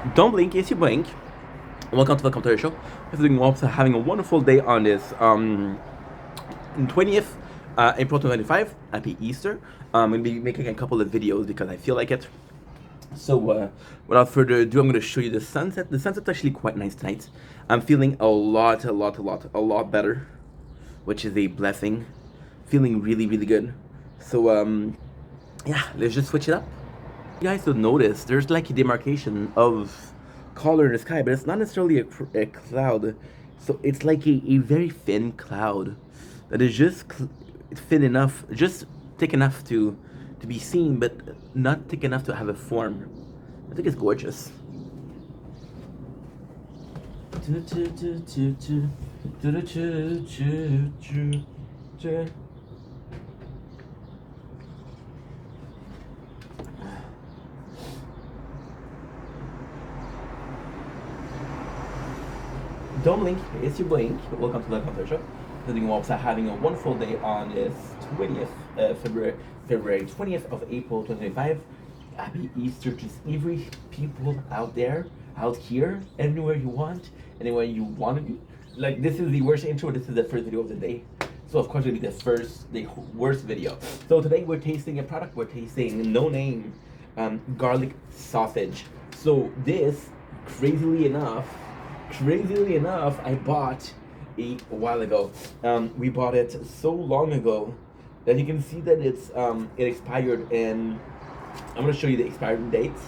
Don't blink, it's your blink. Welcome to the Commentary Show. If you're doing well, so having a wonderful day on this 20th April 2025. Happy Easter. I'm going to be making a couple of videos because I feel like it. So without further ado, I'm going to show you the sunset. The sunset's actually quite nice tonight. I'm feeling a lot better, which is a blessing. Feeling really good. So yeah, let's just switch it up. You guys will notice there's like a demarcation of color in the sky, but it's not necessarily a cloud. So it's like a very thin cloud that is just thin enough, just thick enough to be seen, but not thick enough to have a form. I think it's gorgeous. Don't blink, it's your blink. Welcome to the Commentary Show. Doing well, having a wonderful day on this 20th February 20th of April 2025. Happy Easter to every people out there, out here, anywhere you want, anywhere you want to be. Like, this is the worst intro. This is the first video of the day. So of course it'll be the worst video. So today we're tasting a product. We're tasting No Name garlic sausage. So this, crazily enough, I bought a while ago. We bought it so long ago that you can see that it expired, and I'm gonna show you the expiring dates.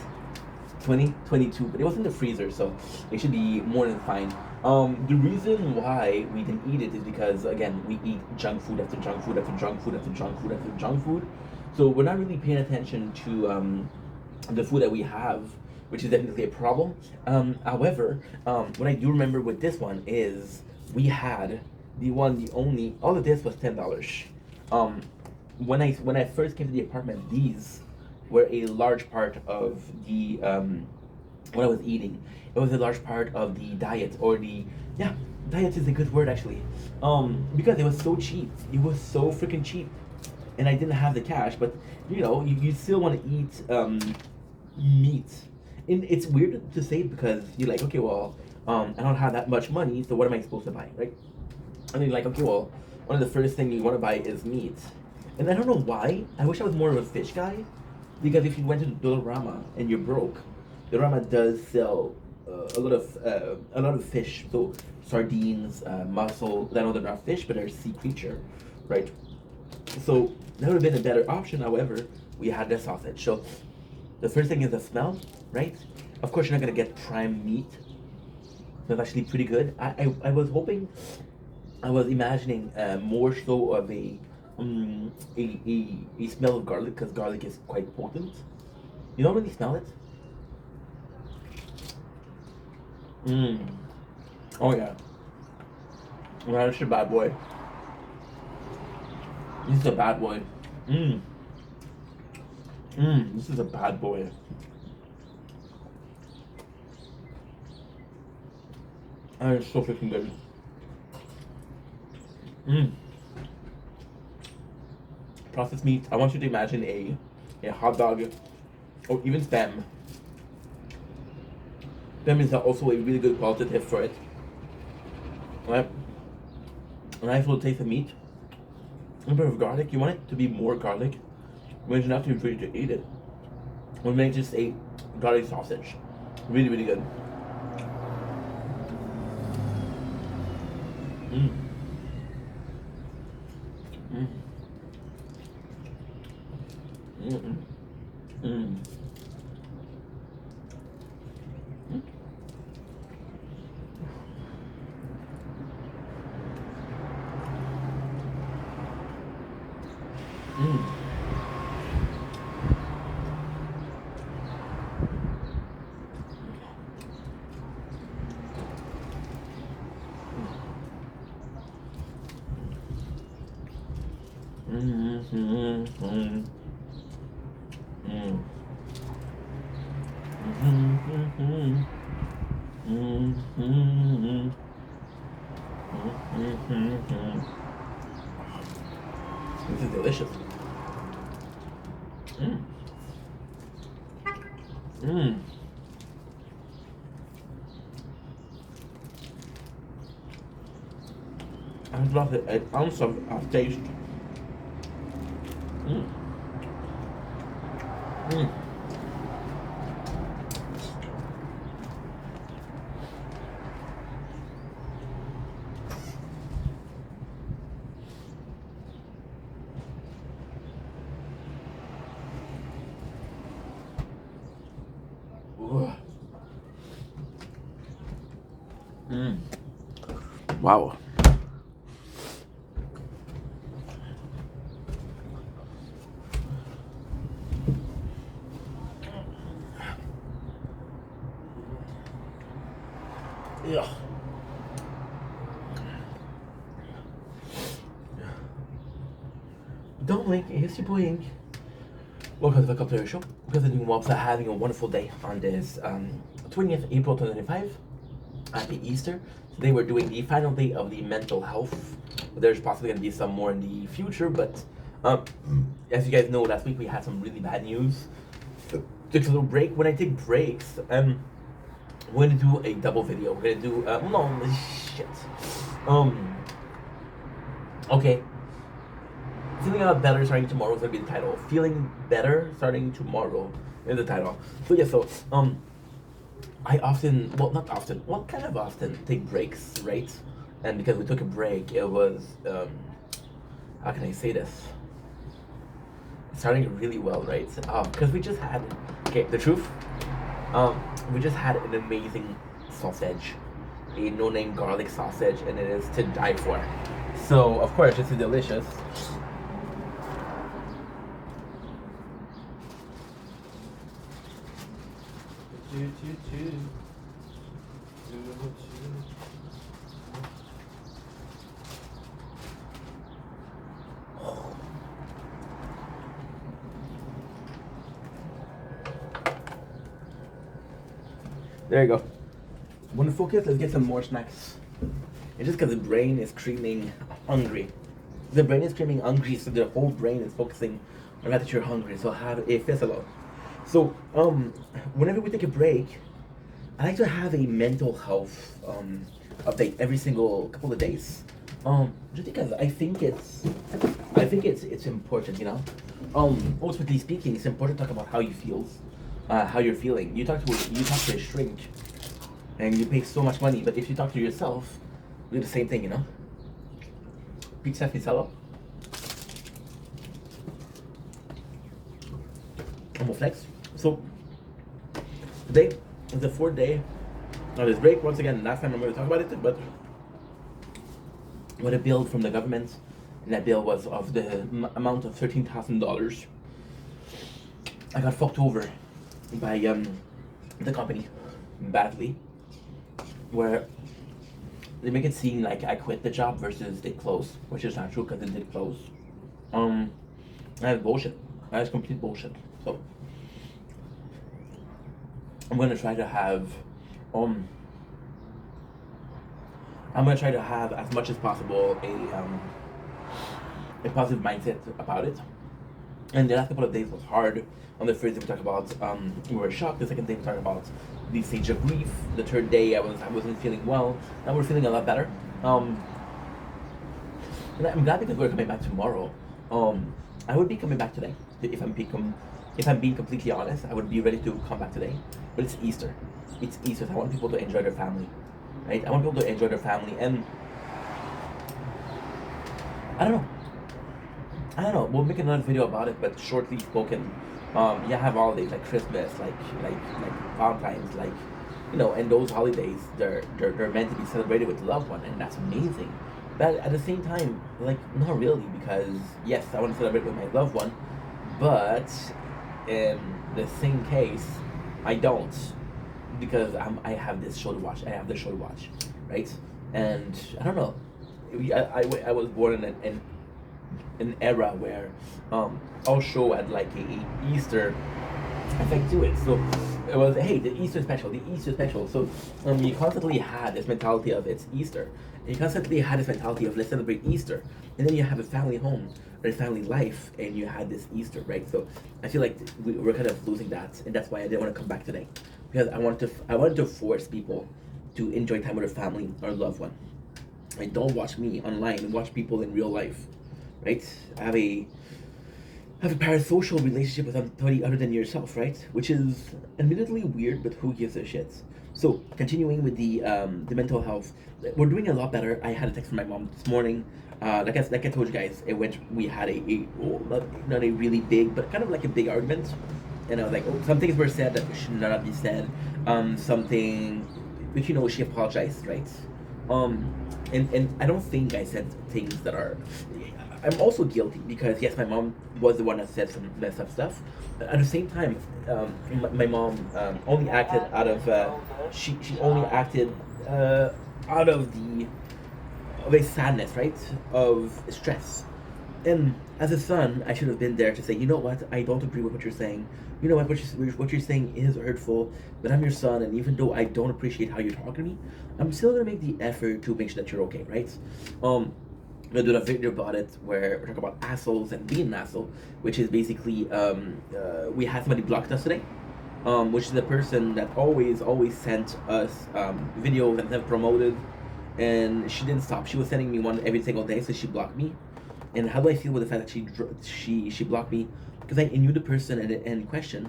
2022, but it was in the freezer, so it should be more than fine. The reason why we didn't eat it is because, again, we eat junk food after junk food after junk food after junk food after junk food, so we're not really paying attention to the food that we have, which is definitely a problem. However, what I do remember with this one is we had the only, all of this was $10. When I first came to the apartment, these were a large part of the what I was eating. It was a large part of the diet, or diet is a good word actually, because it was so cheap. It was so freaking cheap, and I didn't have the cash. But you still want to eat meat. And it's weird to say because you're like, okay, well, I don't have that much money, so what am I supposed to buy, right? And then you're like, okay, well, one of the first things you want to buy is meat. And I don't know why. I wish I was more of a fish guy, because if you went to Dollarama and you're broke, Dollarama does sell a lot of fish. So sardines, mussel. I know they're not fish, but they're a sea creature, right? So that would have been a better option. However, we had the sausage. So the first thing is the smell, right? Of course, you're not gonna get prime meat. That's actually pretty good. I was hoping, I was imagining more so of a smell of garlic, because garlic is quite potent. You don't really smell it. Oh yeah. That's a bad boy. This is a bad boy. This is a bad boy. And it's so freaking good. Processed meat. I want you to imagine a hot dog, or even spam. Spam is also a really good qualitative for it. Right? A nice little taste of meat. A little bit of garlic. You want it to be more garlic, but it's not too free to eat it. We make just a garlic sausage. Really good. This is delicious. I've lost an ounce of taste. Mm. Mm. Ooh. Mm. Wow. Yeah. Don't blink, it's your boy Ink. Welcome to the Couple Show. Because the new mobs are having a wonderful day on this 20th April 2025. Happy Easter. Today we're doing the final day of the mental health. There's possibly going to be some more in the future, but um, as you guys know, last week we had some really bad news. Took a little break. When I take breaks, we're going to do a double video. We're going to do, no, shit. Okay. Feeling a lot better starting tomorrow is gonna be the title. Feeling better starting tomorrow is the title. So yeah, so I often, well, not often, well, kind of often take breaks, right? And because we took a break, it was how can I say this? It's starting really well, right? Because we just had, okay, the truth, we just had an amazing sausage, a no-name garlic sausage, and it is to die for. So of course, this is delicious. There you go. Want to focus? Let's get some more snacks. It's just because the brain is screaming hungry. The brain is screaming hungry, so the whole brain is focusing on that you're hungry. So have a festival. So whenever we take a break, I like to have a mental health update every single couple of days. Just because I think it's important, you know. Ultimately speaking, it's important to talk about how you feel, how you're feeling. You talk to a shrink, and you pay so much money, but if you talk to yourself, you do the same thing, you know. Pizza Ficello. Flex. So today is the fourth day of this break. Once again, last time I'm going to talk about it, but with a bill from the government, and that bill was of the amount of $13,000. I got fucked over by the company badly, where they make it seem like I quit the job versus they closed, which is not true because it did close. That's bullshit. That's complete bullshit. So I'm gonna try to have um I'm gonna try to have as much as possible a positive mindset about it. And the last couple of days was hard. On the first day we talked about we were shocked. The second day we talked about the stage of grief. The third day I wasn't feeling well. Now we're feeling a lot better. And I'm glad because we're coming back tomorrow. I would be coming back today if I'm being completely honest. I would be ready to come back today, but it's Easter. It's Easter. So I want people to enjoy their family, right? I want people to enjoy their family, and I don't know. I don't know. We'll make another video about it, but shortly spoken. You have holidays like Christmas, like Valentine's, like you know, and those holidays they're meant to be celebrated with loved one, and that's amazing. But at the same time, like not really, because yes, I want to celebrate with my loved one, but in the same case, I don't, because I have this show to watch. I have this show to watch, right? And I don't know. I was born in an era where our show had like a Easter effect to it. So it was, hey, the Easter special, the Easter special. So you constantly had this mentality of it's Easter. And you constantly had this mentality of let's celebrate Easter. And then you have a family home or a family life, and you had this Easter, right? So I feel like we're kind of losing that, and that's why I didn't want to come back today, because I wanted to force people to enjoy time with their family or loved one. Right? Don't watch me online. Watch people in real life. Right? Have a parasocial relationship with somebody other than yourself, right? Which is admittedly weird, but who gives a shit? So continuing with the mental health, we're doing a lot better. I had a text from my mom this morning. Like I told you guys, we had not a really big, but kind of like a big argument, and I was like, oh, some things were said that should not be said. Something, but she apologized, right? Um, and I don't think I said things that are. I'm also guilty because yes, my mom was the one that said some messed up stuff. But at the same time, my mom only acted out of she only acted out of a sadness, right? Of stress. And as a son, I should have been there to say, you know what, I don't agree with what you're saying. You know what you're saying is hurtful, but I'm your son, and even though I don't appreciate how you're talking to me, I'm still gonna make the effort to make sure that you're okay, right? I'm gonna do a video about it where we're talking about assholes and being an asshole, which is basically we had somebody blocked us today, which is the person that always sent us videos and have promoted, and she didn't stop. She was sending me one every single day, so she blocked me. And how do I feel with the fact that she blocked me? Because I knew the person in question,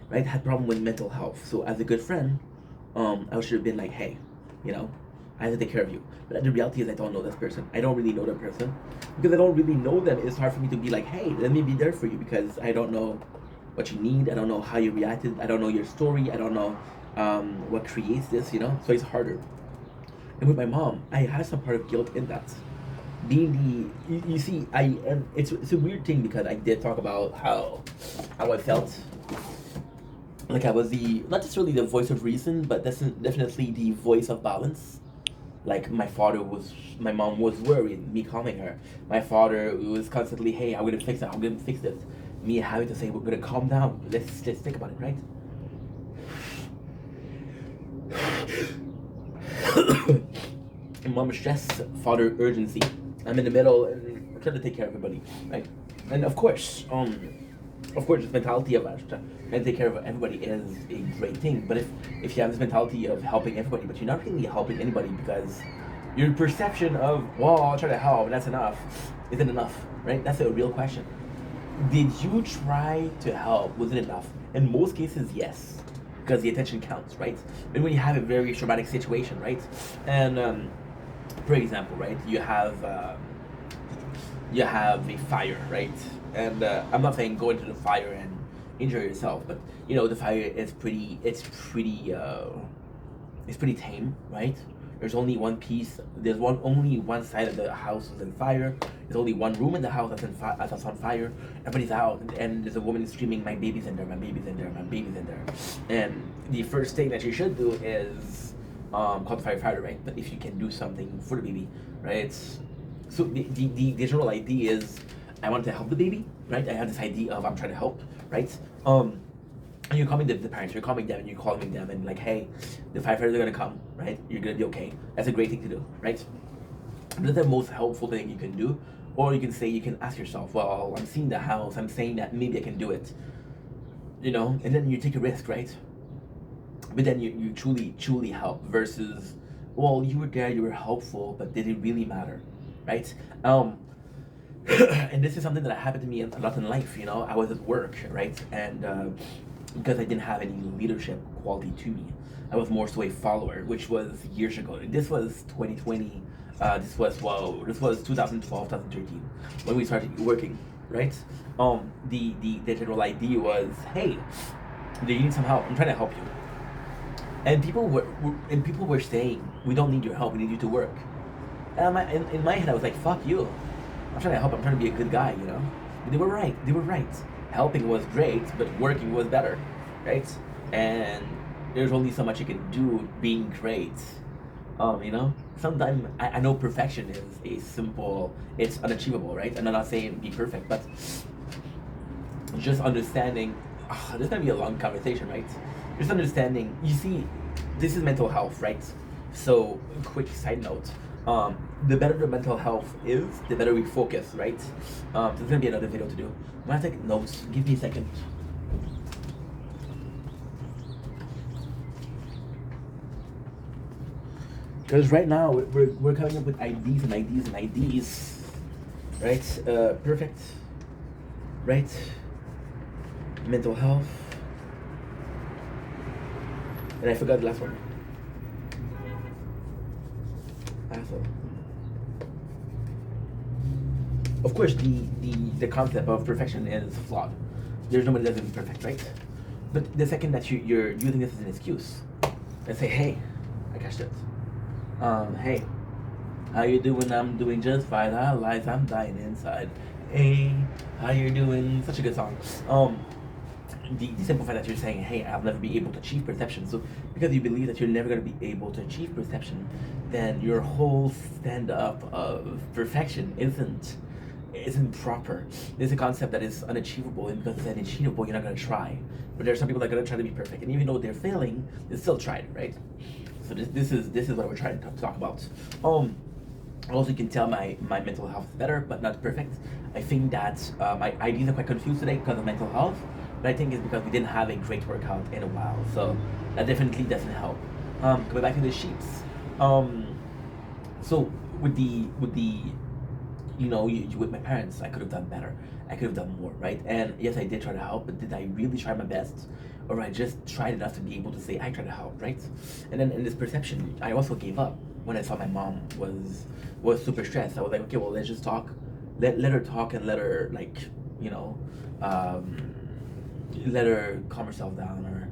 right, had problem with mental health. So as a good friend, I should have been like, hey, you know, I have to take care of you. But the reality is I don't know this person. I don't really know that person. Because I don't really know them, it's hard for me to be like, hey, let me be there for you, because I don't know what you need. I don't know how you reacted. I don't know your story. I don't know what creates this, So it's harder. And with my mom, I had some part of guilt in that. Being you see, it's a weird thing because I did talk about how I felt like I was not necessarily the voice of reason, but that's definitely the voice of balance. Like my mom was worried, me calming her. My father was constantly, hey, I'm gonna fix it, I'm gonna fix this. Me having to say, we're gonna calm down, let's think about it, right? Mom stress, father urgency. I'm in the middle and I'm trying to take care of everybody, right? And of course, this mentality of trying to take care of everybody is a great thing. But if you have this mentality of helping everybody, but you're not really helping anybody because your perception of, well, I'll try to help and that's enough, isn't enough, right? That's a real question. Did you try to help? Was it enough? In most cases, yes, because the attention counts, right? And when you have a very traumatic situation, right? And for example, right, you have a fire, right? And I'm not saying go into the fire and injure yourself, but the fire is it's pretty tame, right? There's only one piece. Only one side of the house is in fire. There's only one room in the house that's on fire. Everybody's out, and there's a woman screaming, "My baby's in there! My baby's in there! My baby's in there!" And the first thing that you should do is call the firefighter, right? But if you can do something for the baby, right? So the general idea is I want to help the baby, right? I have this idea of I'm trying to help, right? And you're calming the parents, you're calming them, and you're calming them, and like, hey, the firefighters are gonna come, right? You're gonna be okay. That's a great thing to do, right? That's the most helpful thing you can do. Or you can ask yourself, well, I'm seeing the house, I'm saying that maybe I can do it, and then you take a risk, right? But then you truly help versus, well, you were there, you were helpful, but did it really matter, right? And this is something that happened to me a lot in life. I was at work, right, and because I didn't have any leadership quality to me, I was more so a follower, which was years ago. This was 2020. This was 2012, 2013 when we started working, right? The general idea was, hey, do you need some help? I'm trying to help you. And people were saying, we don't need your help, we need you to work. And in my head, I was like, fuck you. I'm trying to help, I'm trying to be a good guy, But they were right. Helping was great, but working was better, right? And there's only so much you can do being great. Sometimes I know perfection it's unachievable, right? And I'm not saying be perfect, but just understanding, this is gonna be a long conversation, right? Just understanding, you see, this is mental health, right? So, quick side note, the better the mental health is, the better we focus, right? So there's gonna be another video to do. I'm gonna take notes, give me a second. Because right now we're coming up with ideas and ideas and ideas, right? Perfect, right? Mental health, and I forgot the last one. Asshole. Of course, the concept of perfection is flawed. There's nobody that's gonna be perfect, right? But the second that you're using this as an excuse, and say, hey, I catch it. Hey, how you doing? I'm doing just fine. I lies, I'm dying inside. Hey, how you doing? Such a good song. The simple fact that you're saying, hey, I'll never be able to achieve perception. So because you believe that you're never going to be able to achieve perception, then your whole stand up of perfection isn't proper. There's a concept that is unachievable, and because it's unachievable, you're not going to try. But there are some people that are going to try to be perfect, and even though they're failing, they still tried, right? So this is what we're trying to talk about. Also, you can tell my mental health is better, but not perfect. I think that my ideas are quite confused today because of mental health, but I think it's because we didn't have a great workout in a while, so that definitely doesn't help. Coming back to the sheeps. So with the with my parents, I could have done better. I could have done more, right? And yes, I did try to help, but did I really try my best? Or I just tried enough to be able to say I tried to help, right? And then in this perception, I also gave up when I saw my mom was super stressed. I was like, okay, well, let's just talk. Let her talk and let her let her calm herself down, or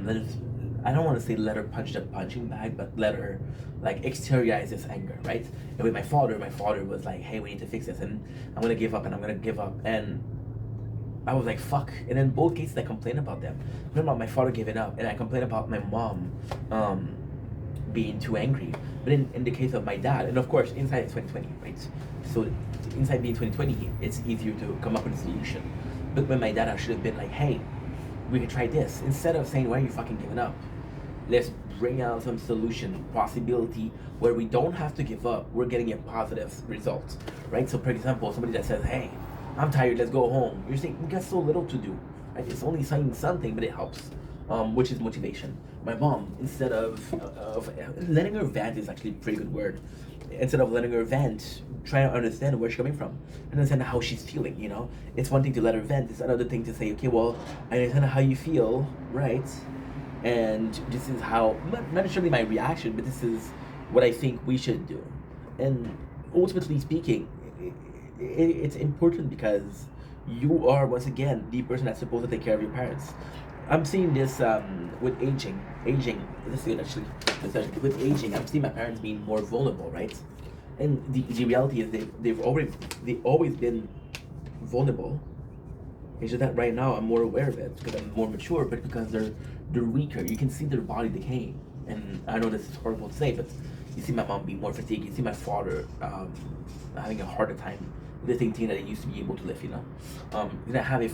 let us. I don't want to say let her punch the punching bag, but let her exteriorize this anger, right? And with my father was like, hey, we need to fix this, and I'm gonna give up, and I'm gonna give up, and I was like, fuck. And in both cases, I complained about them. I complained about my father giving up, and I complained about my mom being too angry. But in the case of my dad, and of course, inside it's 2020, right? So inside being 2020, it's easier to come up with a solution. But when my dad, I should have been like, hey, we can try this. Instead of saying, why are you fucking giving up? Let's bring out some solution, possibility, where we don't have to give up. We're getting a positive result, right? So for example, somebody that says, hey, I'm tired, let's go home. You're saying, we got so little to do, right? It's only saying something, but it helps, which is motivation. My mom, instead of letting her vent is actually a pretty good word. Instead of letting her vent, try to understand where she's coming from, understand how she's feeling, It's one thing to let her vent, it's another thing to say, okay, well, I understand how you feel, right? And this is how, not necessarily my reaction, but this is what I think we should do. And ultimately speaking, it's important because you are, once again, the person that's supposed to take care of your parents. I'm seeing this with aging. This is good actually. With aging, I'm seeing my parents being more vulnerable, right? And the reality is they've always been vulnerable. It's just that right now I'm more aware of it because I'm more mature, but because they're weaker. You can see their body decaying, and I know this is horrible to say, but you see my mom being more fatigued. You see my father having a harder time lifting things that he used to be able to lift. You're gonna have a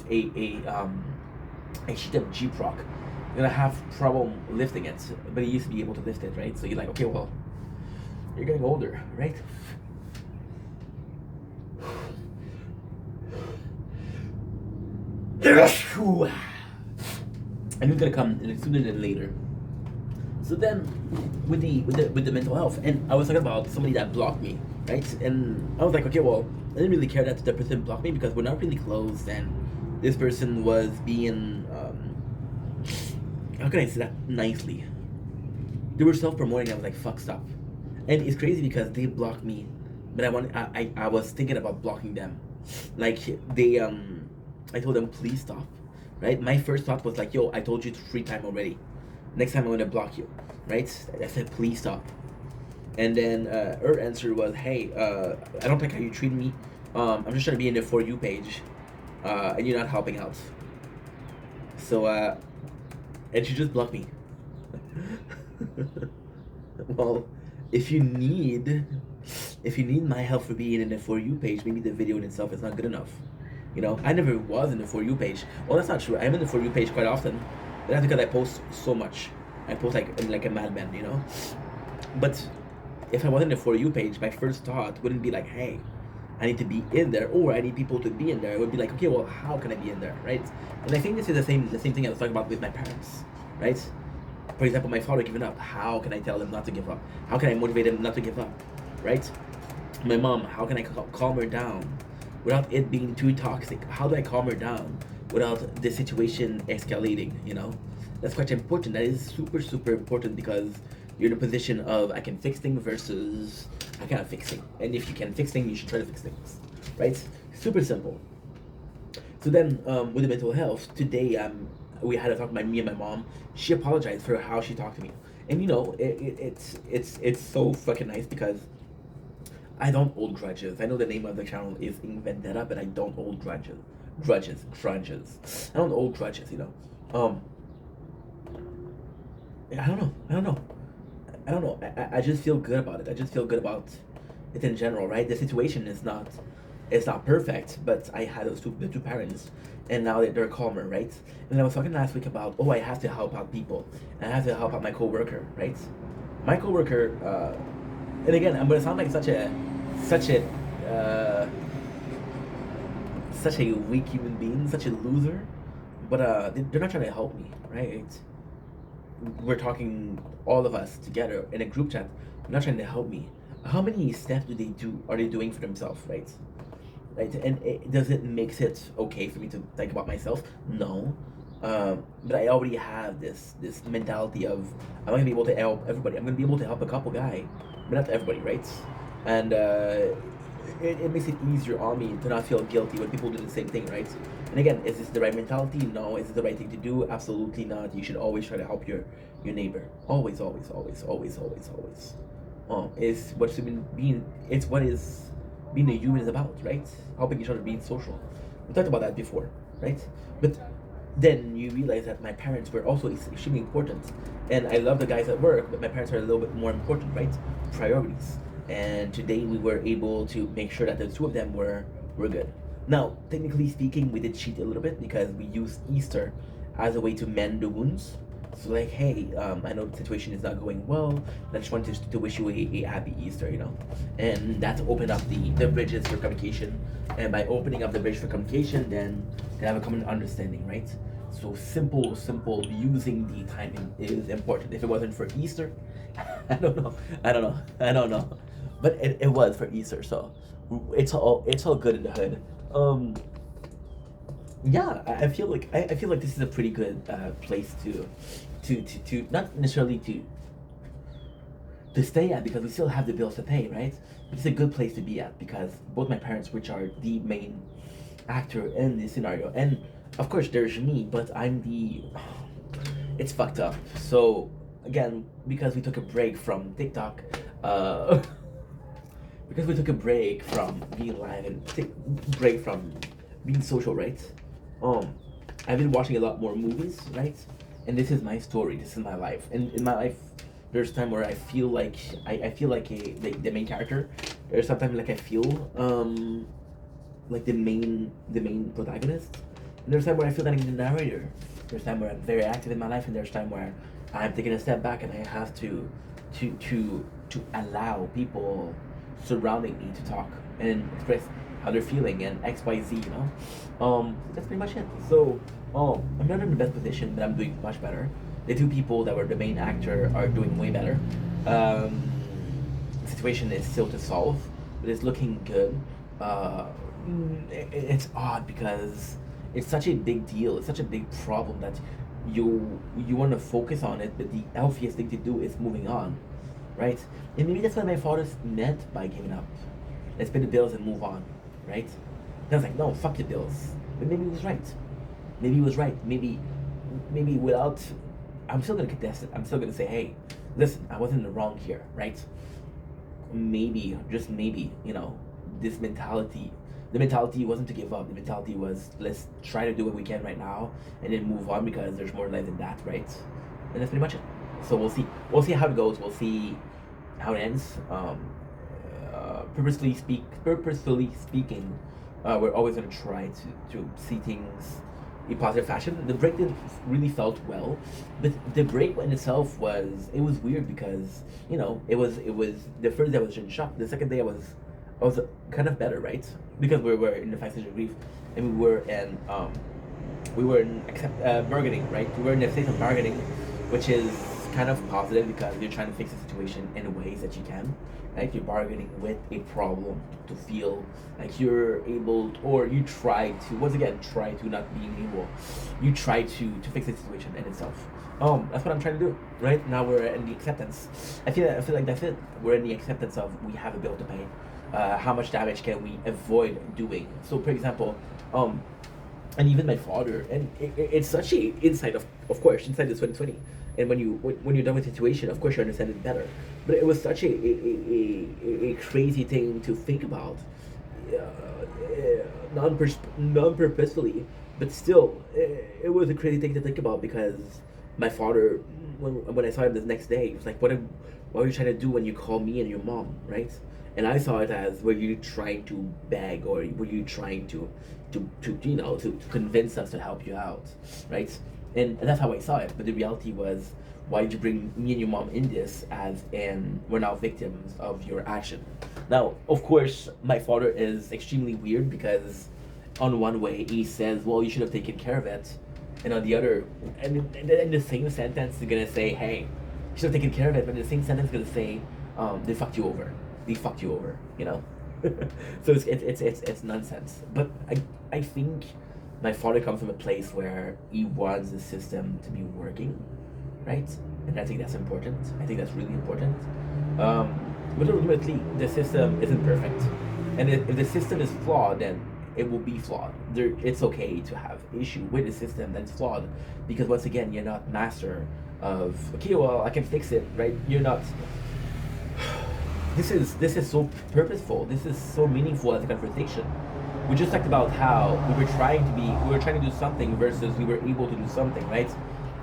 sheet of G-Proc. You're gonna have problem lifting it, but he used to be able to lift it, right? So you're like, okay, well, you're getting older, right? And it's gonna come sooner than later. So then, with the mental health, and I was talking about somebody that blocked me, right? And I was like, okay, well, I didn't really care that the person blocked me because we're not really close, and this person was being, how can I say that nicely? They were self-promoting. I was like, fuck, stop. And it's crazy because they blocked me, but I was thinking about blocking them. Like I told them, please stop, right? My first thought was like, yo, I told you 3 times already. Next time I'm gonna block you, right? I said, please stop. And then her answer was, hey, I don't like how you treat me. I'm just trying to be in the For You page, and you're not helping out. So, and she just blocked me. Well, if you need my help for being in the For You page, maybe the video in itself is not good enough. I never was in the For You page. Well, that's not true. I'm in the For You page quite often, but that's because I post so much. I post like a madman, But if I wasn't in the For You page, my first thought wouldn't be like, hey, I need to be in there, or I need people to be in there. It would be like, okay, well, how can I be in there, right? And I think this is the same thing I was talking about with my parents, right? For example, my father giving up. How can I tell him not to give up? How can I motivate him not to give up? Right? My mom, how can I calm her down without it being too toxic? How do I calm her down without the situation escalating? That's quite important. That is super, super important because you're in a position of I can fix things versus I cannot fix things. And if you can fix things, you should try to fix things. Right? Super simple. So then, with the mental health, today we had a talk by me and my mom. She apologized for how she talked to me, and it's so fucking nice because I don't hold grudges. I know the name of the channel is In Vendetta, but I don't hold grudges. I don't hold grudges. I don't know. I just feel good about it. I just feel good about it in general, right? The situation is not, it's not perfect, but I had the two parents, and now they're calmer, right? And I was talking last week about, I have to help out people, and I have to help out my coworker, right? My coworker, and again, I'm gonna sound like such a weak human being, such a loser, but they're not trying to help me, right? We're talking all of us together in a group chat. They're not trying to help me. How many steps are they doing for themselves, right? Right, and does it makes it okay for me to think about myself? No, but I already have this mentality of I'm gonna be able to help everybody. I'm gonna be able to help a couple guy, but not everybody, right? And it makes it easier on me to not feel guilty when people do the same thing, right? And again, is this the right mentality? No. Is it the right thing to do? Absolutely not. You should always try to help your neighbor. Always. It's what's being. It's what is being a human is about, right? Helping each other, being social. We talked about that before, right? But then you realize that my parents were also extremely important, and I love the guys at work, but my parents are a little bit more important, right? Priorities. And today we were able to make sure that the two of them were good. Now, technically speaking, we did cheat a little bit because we used Easter as a way to mend the wounds. So like, hey, I know the situation is not going well. I just wanted to wish you a happy Easter, and that's opened up the bridges for communication. And by opening up the bridge for communication, then they have a common understanding, right? So simple using the timing is important. If it wasn't for Easter, I don't know, but it was for Easter, so it's all good in the hood. Yeah, I feel like this is a pretty good place to not necessarily to stay at because we still have the bills to pay, right? But it's a good place to be at because both my parents, which are the main actor in this scenario, and of course there's me, but I'm the. It's fucked up. So again, because we took a break from TikTok, because we took a break from being live and break from being social, right? I've been watching a lot more movies, right? And this is my story. This is my life. And in my life, there's time where I feel like I feel like the main character. There's sometimes like I feel like the main protagonist. And there's time where I feel that I'm the narrator. There's time where I'm very active in my life, and there's time where I'm taking a step back and I have to allow people surrounding me to talk and express how they're feeling and XYZ, that's pretty much it. So, I'm not in the best position, but I'm doing much better. The two people that were the main actor are doing way better. The situation is still to solve, but it's looking good. It's odd because it's such a big deal. It's such a big problem that you want to focus on it, but the healthiest thing to do is moving on, right? And maybe that's what my father meant by giving up. Let's pay the bills and move on, right? And I was like, no, fuck the bills. But maybe he was right. Maybe he was right. Maybe without, I'm still gonna contest it. I'm still gonna say, hey, listen, I wasn't in the wrong here, right? Maybe, just maybe, this mentality. The mentality wasn't to give up. The mentality was let's try to do what we can right now and then move on because there's more life than that, right? And that's pretty much it. So we'll see. We'll see how it goes. We'll see how it ends. Purposefully speaking, we're always gonna try to see things in positive fashion. The break didn't really felt well, but the break in itself was weird because it was the first day I was in shock. The second day I was kind of better, right? Because we were in the 5 stages of grief, and we were in bargaining, right? We were in a state of bargaining, which is kind of positive because you're trying to fix the situation in ways that you can. Like you're bargaining with a problem to feel like you're able, or you try to, once again, try to not being able. You try to fix the situation in itself. That's what I'm trying to do. Right now we're in the acceptance. I feel like that's it. We're in the acceptance of we have a bill to pay. How much damage can we avoid doing? So, for example, and even my father, and it's such a insight of course, insight is 2020. And when you're done with the situation, of course you understand it better. But it was such a crazy thing to think about, non-purposefully, but still, it was a crazy thing to think about because my father, when I saw him the next day, he was like, what are you trying to do when you call me and your mom, right? And I saw it as, were you trying to beg, or were you trying to convince us to help you out, right? And that's how I saw it. But the reality was, why did you bring me and your mom in this, as in we're now victims of your action? Now, of course, my father is extremely weird because on one way he says, well, you should have taken care of it. And on the other, and in the same sentence, they're gonna say, hey, you should have taken care of it. But in the same sentence, gonna say, they fucked you over. They fucked you over, you know? So it's nonsense. But I think my father comes from a place where he wants the system to be working, right? And I think that's important. I think that's really important. But ultimately, the system isn't perfect. And if the system is flawed, then it will be flawed. It's okay to have issue with the system that's flawed, because once again, you're not master of, okay, well, I can fix it, right? You're not. This is so purposeful. This is so meaningful as a conversation. We just talked about how we were trying to do something versus we were able to do something, right?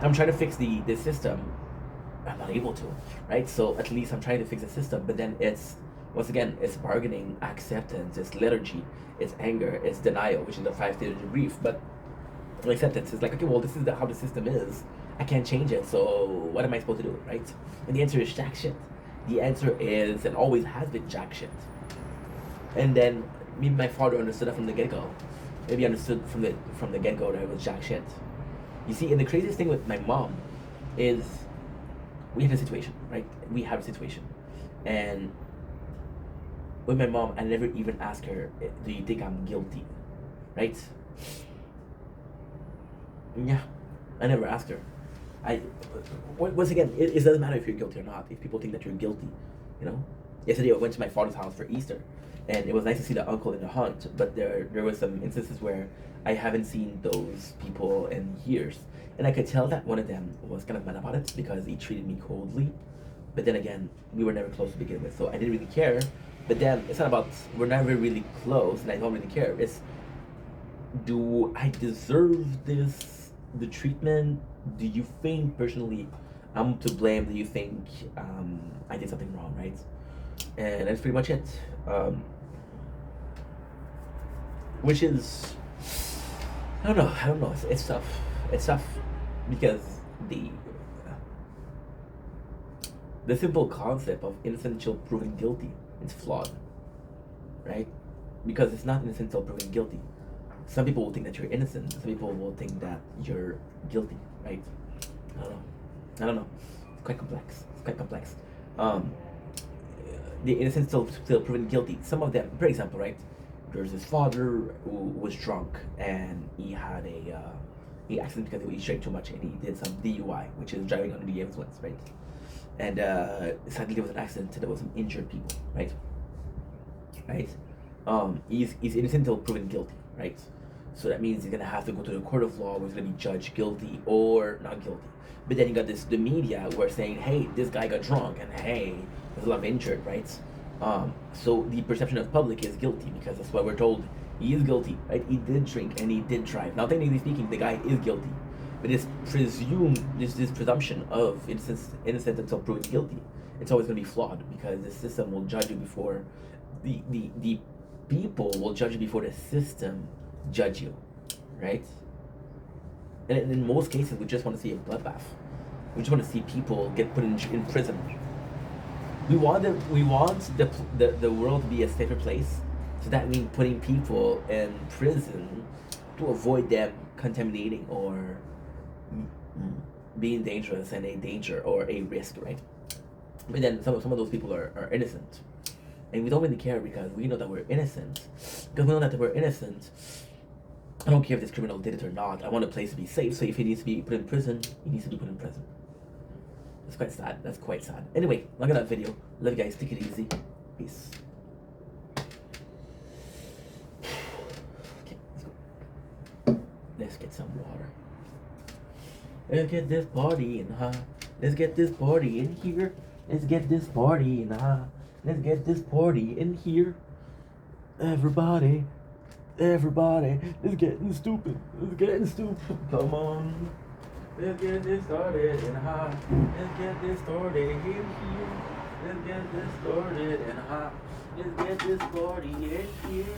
I'm trying to fix the system. I'm not able to, right? So at least I'm trying to fix the system, but then once again, it's bargaining, acceptance, it's liturgy, it's anger, it's denial, which is the 5 stages of grief. But acceptance is like, okay, well, this is how the system is. I can't change it, so what am I supposed to do, right? And the answer is jack shit. The answer is, and always has been, jack shit. And then maybe my father understood that from the get-go. Maybe understood from the get-go that it was jack shit. You see, and the craziest thing with my mom is we had a situation, right? We have a situation. And with my mom, I never even asked her, do you think I'm guilty? Right? Yeah, I never asked her. Once again, it doesn't matter if you're guilty or not, if people think that you're guilty, you know? Yesterday I went to my father's house for Easter, and it was nice to see the uncle in the hunt, but there was some instances where I haven't seen those people in years. And I could tell that one of them was kind of mad about it because he treated me coldly. But then again, we were never close to begin with, so I didn't really care. But then it's not about, we're never really close and I don't really care. It's, do I deserve the treatment? Do you think personally I'm to blame? Do you think I did something wrong, right? And that's pretty much it. Which is, I don't know. It's tough. It's tough because the simple concept of innocent until proven guilty is flawed, right? Because it's not innocent until proven guilty. Some people will think that you're innocent. Some people will think that you're guilty, right? I don't know. It's quite complex. The innocent still proven guilty. Some of them, for example, right? There's this father who was drunk and he had he accident because he drank too much and he did some DUI, which is driving under the influence, right? And sadly there was an accident and there was some injured people, right? Right? He's innocent until proven guilty, right? So that means he's gonna have to go to the court of law where he's gonna be judged guilty or not guilty. But then you got the media who are saying, hey, this guy got drunk and hey, there's a lot of injured, right? So the perception of public is guilty because that's why we're told he is guilty, right? He did drink and he did drive. Now, technically speaking, the guy is guilty, but it's presumed this presumption of innocent until proven guilty. It's always going to be flawed because the system will judge you before the people will judge you before the system judge you, right? And in most cases, we just want to see a bloodbath. We just want to see people get put in prison. We want the world to be a safer place, so that means putting people in prison to avoid them contaminating or being dangerous and a danger or a risk, right? But then some of those people are innocent. And we don't really care because we know that we're innocent. Because we know that we're innocent. I don't care if this criminal did it or not. I want a place to be safe. So if he needs to be put in prison, he needs to be put in prison. That's quite sad. That's quite sad. Anyway, look at that video. Love you guys. Take it easy. Peace. Okay, let's go. Let's get some water. Let's get this party in, huh? Let's get this party in here. Let's get this party in, huh? Let's get this party in here. Everybody, it's getting stupid. It's getting stupid. Come on. Let's get this started and hot. Let's get this started in here. Let's get this started and hot. Let's get this party in here.